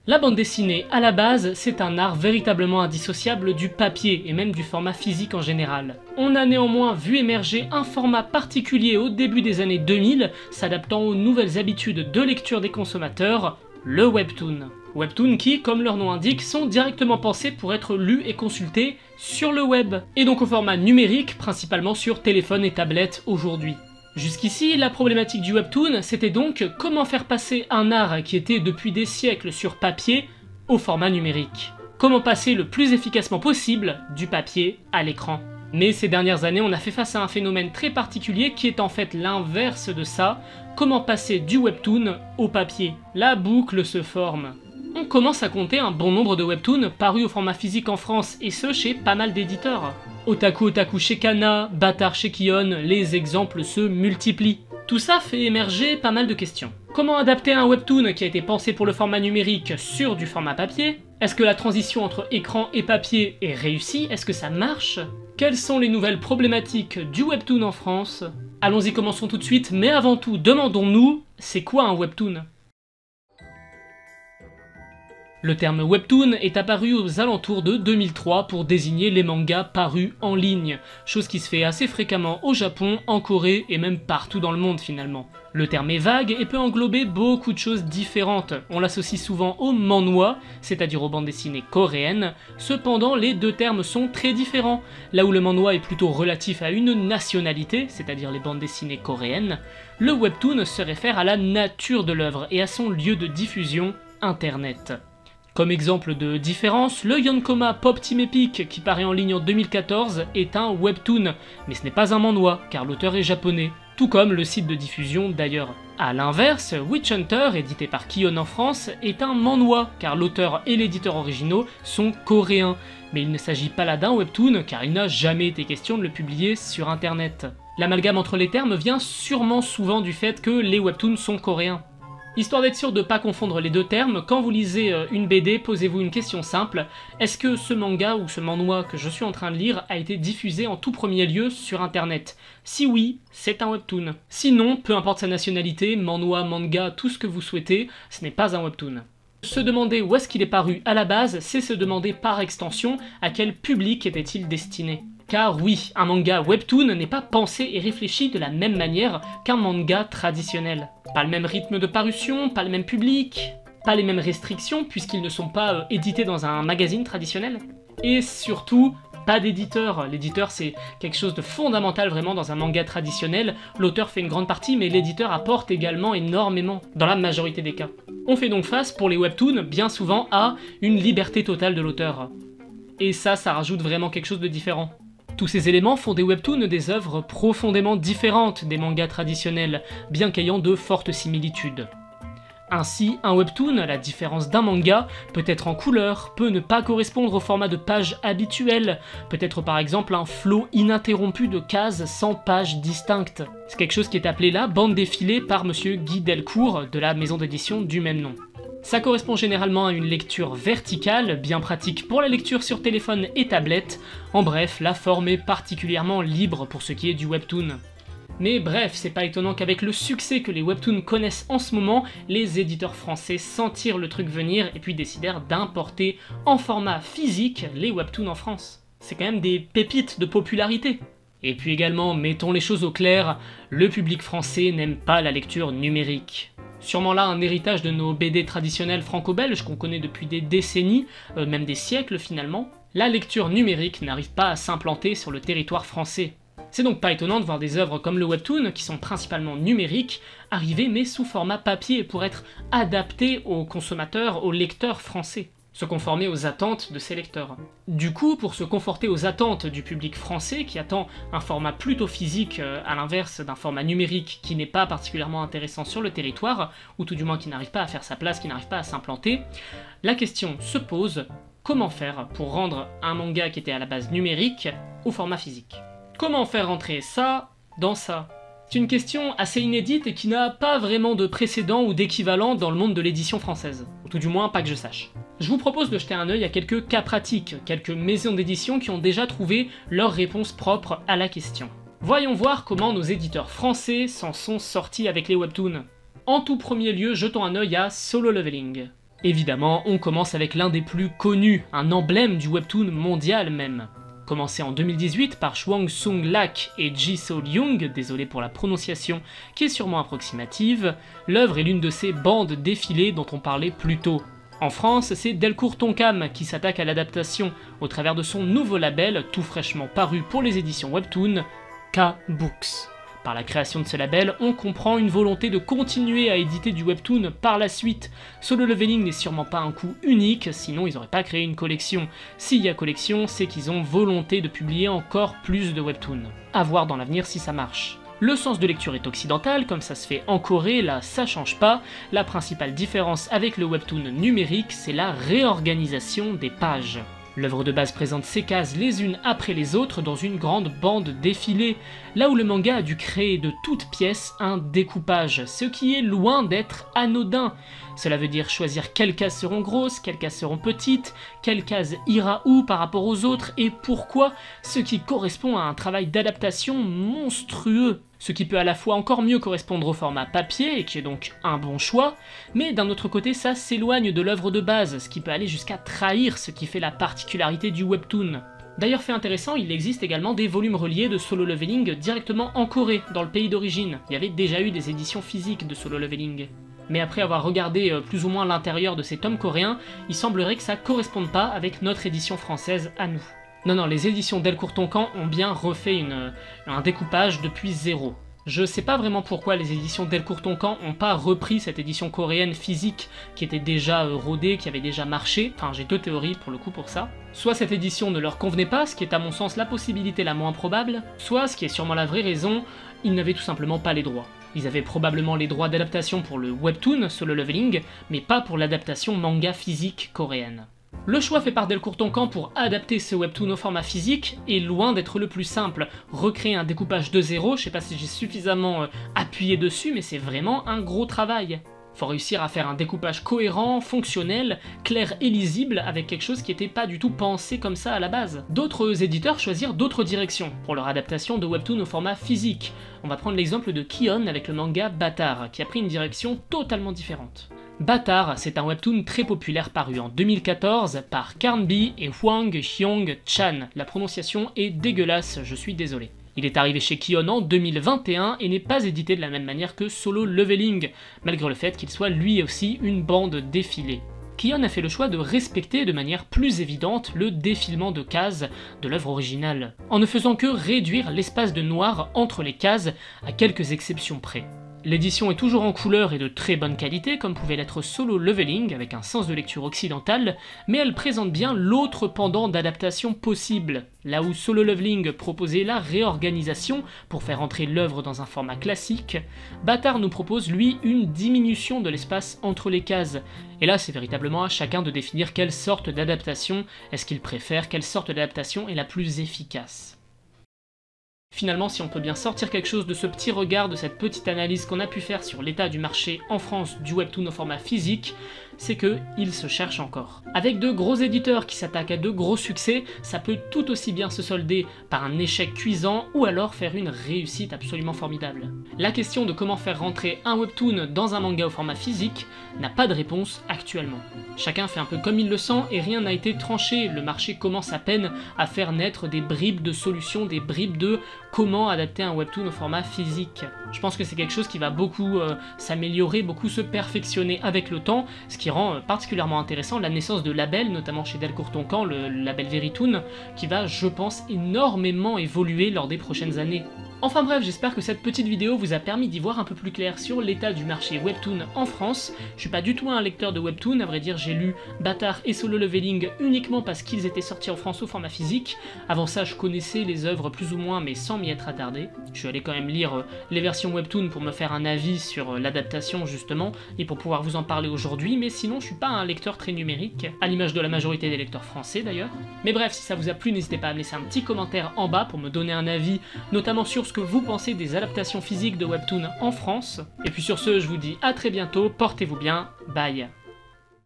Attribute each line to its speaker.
Speaker 1: La bande dessinée, à la base, c'est un art véritablement indissociable du papier et même du format physique en général. On a néanmoins vu émerger un format particulier au début des années 2000, s'adaptant aux nouvelles habitudes de lecture des consommateurs, le webtoon. Webtoons qui, comme leur nom indique, sont directement pensés pour être lus et consultés sur le web, et donc au format numérique, principalement sur téléphone et tablette aujourd'hui. Jusqu'ici, la problématique du webtoon, c'était donc comment faire passer un art qui était depuis des siècles sur papier au format numérique. Comment passer le plus efficacement possible du papier à l'écran. Mais ces dernières années, on a fait face à un phénomène très particulier qui est en fait l'inverse de ça. Comment passer du webtoon au papier. La boucle se forme. On commence à compter un bon nombre de webtoons parus au format physique en France, et ce chez pas mal d'éditeurs. Otaku chez Kana, Bâtard chez Kion, les exemples se multiplient. Tout ça fait émerger pas mal de questions. Comment adapter un webtoon qui a été pensé pour le format numérique sur du format papier? Est-ce que la transition entre écran et papier est réussie? Est-ce que ça marche? Quelles sont les nouvelles problématiques du webtoon en France? Allons-y, commençons tout de suite, mais avant tout, demandons-nous, c'est quoi un webtoon? Le terme webtoon est apparu aux alentours de 2003 pour désigner les mangas parus en ligne, chose qui se fait assez fréquemment au Japon, en Corée et même partout dans le monde finalement. Le terme est vague et peut englober beaucoup de choses différentes. On l'associe souvent au manhwa, c'est-à-dire aux bandes dessinées coréennes, cependant les deux termes sont très différents. Là où le manhwa est plutôt relatif à une nationalité, c'est-à-dire les bandes dessinées coréennes, le webtoon se réfère à la nature de l'œuvre et à son lieu de diffusion, Internet. Comme exemple de différence, le Yonkoma Pop Team Epic qui paraît en ligne en 2014 est un webtoon, mais ce n'est pas un manhwa car l'auteur est japonais, tout comme le site de diffusion d'ailleurs. A l'inverse, Witch Hunter, édité par Kion en France, est un manhwa car l'auteur et l'éditeur originaux sont coréens, mais il ne s'agit pas là d'un webtoon car il n'a jamais été question de le publier sur internet. L'amalgame entre les termes vient sûrement souvent du fait que les webtoons sont coréens. Histoire d'être sûr de ne pas confondre les deux termes, quand vous lisez une BD, posez-vous une question simple. Est-ce que ce manga ou ce manhwa que je suis en train de lire a été diffusé en tout premier lieu sur internet? Si oui, c'est un webtoon. Sinon, peu importe sa nationalité, manhwa, manga, tout ce que vous souhaitez, ce n'est pas un webtoon. Se demander où est-ce qu'il est paru à la base, c'est se demander par extension à quel public était-il destiné. Car oui, un manga webtoon n'est pas pensé et réfléchi de la même manière qu'un manga traditionnel. Pas le même rythme de parution, pas le même public, pas les mêmes restrictions puisqu'ils ne sont pas édités dans un magazine traditionnel. Et surtout, pas d'éditeur. L'éditeur c'est quelque chose de fondamental vraiment dans un manga traditionnel. L'auteur fait une grande partie mais l'éditeur apporte également énormément, dans la majorité des cas. On fait donc face pour les webtoons bien souvent à une liberté totale de l'auteur. Et ça rajoute vraiment quelque chose de différent. Tous ces éléments font des webtoons des œuvres profondément différentes des mangas traditionnels, bien qu'ayant de fortes similitudes. Ainsi, un webtoon, à la différence d'un manga, peut être en couleur, peut ne pas correspondre au format de page habituel, peut être par exemple un flot ininterrompu de cases sans pages distinctes. C'est quelque chose qui est appelé la bande défilée par monsieur Guy Delcourt de la maison d'édition du même nom. Ça correspond généralement à une lecture verticale, bien pratique pour la lecture sur téléphone et tablette. En bref, la forme est particulièrement libre pour ce qui est du webtoon. Mais bref, c'est pas étonnant qu'avec le succès que les webtoons connaissent en ce moment, les éditeurs français sentirent le truc venir et puis décidèrent d'importer en format physique les webtoons en France. C'est quand même des pépites de popularité. Et puis également, mettons les choses au clair, le public français n'aime pas la lecture numérique. Sûrement là un héritage de nos BD traditionnels franco-belges qu'on connaît depuis des décennies, même des siècles finalement. La lecture numérique n'arrive pas à s'implanter sur le territoire français. C'est donc pas étonnant de voir des œuvres comme le webtoon, qui sont principalement numériques, arriver mais sous format papier pour être adaptées aux consommateurs, aux lecteurs français. Se conformer aux attentes de ces lecteurs. Du coup, pour se conforter aux attentes du public français qui attend un format plutôt physique à l'inverse d'un format numérique qui n'est pas particulièrement intéressant sur le territoire, ou tout du moins qui n'arrive pas à faire sa place, qui n'arrive pas à s'implanter, la question se pose, comment faire pour rendre un manga qui était à la base numérique au format physique? Comment faire entrer ça dans ça? C'est une question assez inédite et qui n'a pas vraiment de précédent ou d'équivalent dans le monde de l'édition française. Ou tout du moins, pas que je sache. Je vous propose de jeter un œil à quelques cas pratiques, quelques maisons d'édition qui ont déjà trouvé leur réponse propre à la question. Voyons voir comment nos éditeurs français s'en sont sortis avec les webtoons. En tout premier lieu, jetons un œil à Solo Leveling. Évidemment, on commence avec l'un des plus connus, un emblème du webtoon mondial même. Commencé en 2018 par Hwang Sung-lak et Ji-So Young, désolé pour la prononciation qui est sûrement approximative, l'œuvre est l'une de ces bandes défilées dont on parlait plus tôt. En France, c'est Delcourt Tonkam qui s'attaque à l'adaptation au travers de son nouveau label, tout fraîchement paru pour les éditions webtoon, K-Books. Par la création de ce label, on comprend une volonté de continuer à éditer du webtoon par la suite. Solo Leveling n'est sûrement pas un coup unique, sinon ils n'auraient pas créé une collection. S'il y a collection, c'est qu'ils ont volonté de publier encore plus de webtoons. À voir dans l'avenir si ça marche. Le sens de lecture est occidental, comme ça se fait en Corée, là ça change pas. La principale différence avec le webtoon numérique, c'est la réorganisation des pages. L'œuvre de base présente ces cases les unes après les autres dans une grande bande défilée, là où le manga a dû créer de toutes pièces un découpage, ce qui est loin d'être anodin. Cela veut dire choisir quelles cases seront grosses, quelles cases seront petites, quelle case ira où par rapport aux autres et pourquoi, ce qui correspond à un travail d'adaptation monstrueux. Ce qui peut à la fois encore mieux correspondre au format papier, et qui est donc un bon choix, mais d'un autre côté ça s'éloigne de l'œuvre de base, ce qui peut aller jusqu'à trahir ce qui fait la particularité du webtoon. D'ailleurs fait intéressant, il existe également des volumes reliés de Solo Leveling directement en Corée, dans le pays d'origine. Il y avait déjà eu des éditions physiques de Solo Leveling. Mais après avoir regardé plus ou moins l'intérieur de ces tomes coréens, il semblerait que ça corresponde pas avec notre édition française à nous. Non, les éditions Delcourt Tonkam ont bien refait un découpage depuis zéro. Je sais pas vraiment pourquoi les éditions Delcourt Tonkam ont pas repris cette édition coréenne physique qui était déjà rodée, qui avait déjà marché, enfin j'ai deux théories pour le coup pour ça. Soit cette édition ne leur convenait pas, ce qui est à mon sens la possibilité la moins probable, soit, ce qui est sûrement la vraie raison, ils n'avaient tout simplement pas les droits. Ils avaient probablement les droits d'adaptation pour le webtoon, Solo Leveling, mais pas pour l'adaptation manga physique coréenne. Le choix fait par Delcourt Tonkam pour adapter ce webtoon au format physique est loin d'être le plus simple. Recréer un découpage de zéro, je sais pas si j'ai suffisamment appuyé dessus, mais c'est vraiment un gros travail. Faut réussir à faire un découpage cohérent, fonctionnel, clair et lisible, avec quelque chose qui n'était pas du tout pensé comme ça à la base. D'autres éditeurs choisirent d'autres directions pour leur adaptation de webtoon au format physique. On va prendre l'exemple de Kion avec le manga Bâtard, qui a pris une direction totalement différente. Bâtard, c'est un webtoon très populaire paru en 2014 par Carnby et Hwang Hyung-chan. La prononciation est dégueulasse, je suis désolé. Il est arrivé chez Kion en 2021 et n'est pas édité de la même manière que Solo Leveling, malgré le fait qu'il soit lui aussi une bande défilée. Kion a fait le choix de respecter de manière plus évidente le défilement de cases de l'œuvre originale, en ne faisant que réduire l'espace de noir entre les cases à quelques exceptions près. L'édition est toujours en couleur et de très bonne qualité, comme pouvait l'être Solo Leveling, avec un sens de lecture occidental, mais elle présente bien l'autre pendant d'adaptation possible. Là où Solo Leveling proposait la réorganisation pour faire entrer l'œuvre dans un format classique, Bâtard nous propose lui une diminution de l'espace entre les cases. Et là c'est véritablement à chacun de définir quelle sorte d'adaptation est-ce qu'il préfère, quelle sorte d'adaptation est la plus efficace. Finalement, si on peut bien sortir quelque chose de ce petit regard, de cette petite analyse qu'on a pu faire sur l'état du marché en France du webtoon au format physique, c'est que il se cherche encore. Avec de gros éditeurs qui s'attaquent à de gros succès, ça peut tout aussi bien se solder par un échec cuisant ou alors faire une réussite absolument formidable. La question de comment faire rentrer un webtoon dans un manga au format physique n'a pas de réponse actuellement. Chacun fait un peu comme il le sent et rien n'a été tranché, le marché commence à peine à faire naître des bribes de solutions, des bribes de comment adapter un webtoon au format physique. Je pense que c'est quelque chose qui va beaucoup s'améliorer, beaucoup se perfectionner avec le temps, ce qui rend particulièrement intéressant la naissance de labels, notamment chez Delcourt Tonkam, le label Veritoon, qui va, je pense, énormément évoluer lors des prochaines années. Enfin bref, j'espère que cette petite vidéo vous a permis d'y voir un peu plus clair sur l'état du marché webtoon en France. Je suis pas du tout un lecteur de webtoon, à vrai dire j'ai lu Bâtard et Solo Leveling uniquement parce qu'ils étaient sortis en France au format physique. Avant ça je connaissais les œuvres plus ou moins mais sans m'y être attardé. Je suis allé quand même lire les versions webtoon pour me faire un avis sur l'adaptation justement et pour pouvoir vous en parler aujourd'hui, mais sinon je suis pas un lecteur très numérique, à l'image de la majorité des lecteurs français d'ailleurs. Mais bref, si ça vous a plu, n'hésitez pas à me laisser un petit commentaire en bas pour me donner un avis, notamment sur ce que vous pensez des adaptations physiques de webtoon en France. Et puis sur ce, je vous dis à très bientôt, portez-vous bien, bye.